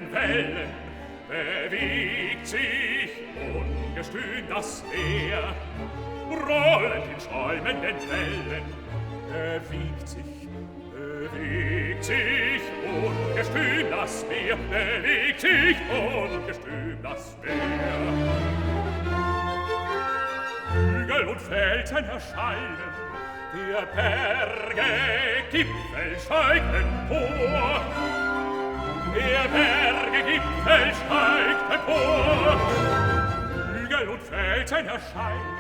den Wellen bewegt sich ungestüm das Meer. Rollend in schäumenden Wellen bewegt sich ungestüm das Meer, bewegt sich ungestüm das Meer. Hügel und Felsen erscheinen, der Berge Gipfel steigt empor. Der Berge Gipfel steigt empor. Hügel und Felsen erscheinen,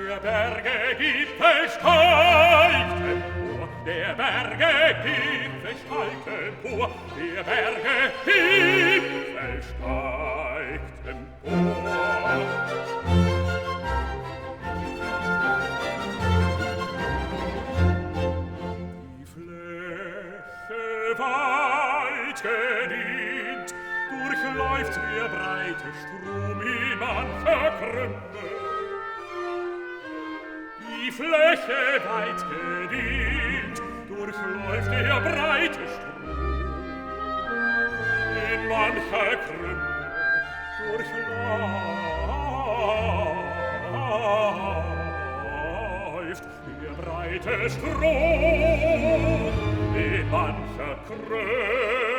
der Berge Gipfel steigt empor. Der Berge Gipfel steigt empor. Der Berge Gipfel steigt empor. Weit gedient, durchläuft der breite Strom in mancher Krümme. Die Fläche weit gedient, durchläuft der breite Strom in mancher Krümme, durchläuft der breite Strom in mancher Krümme.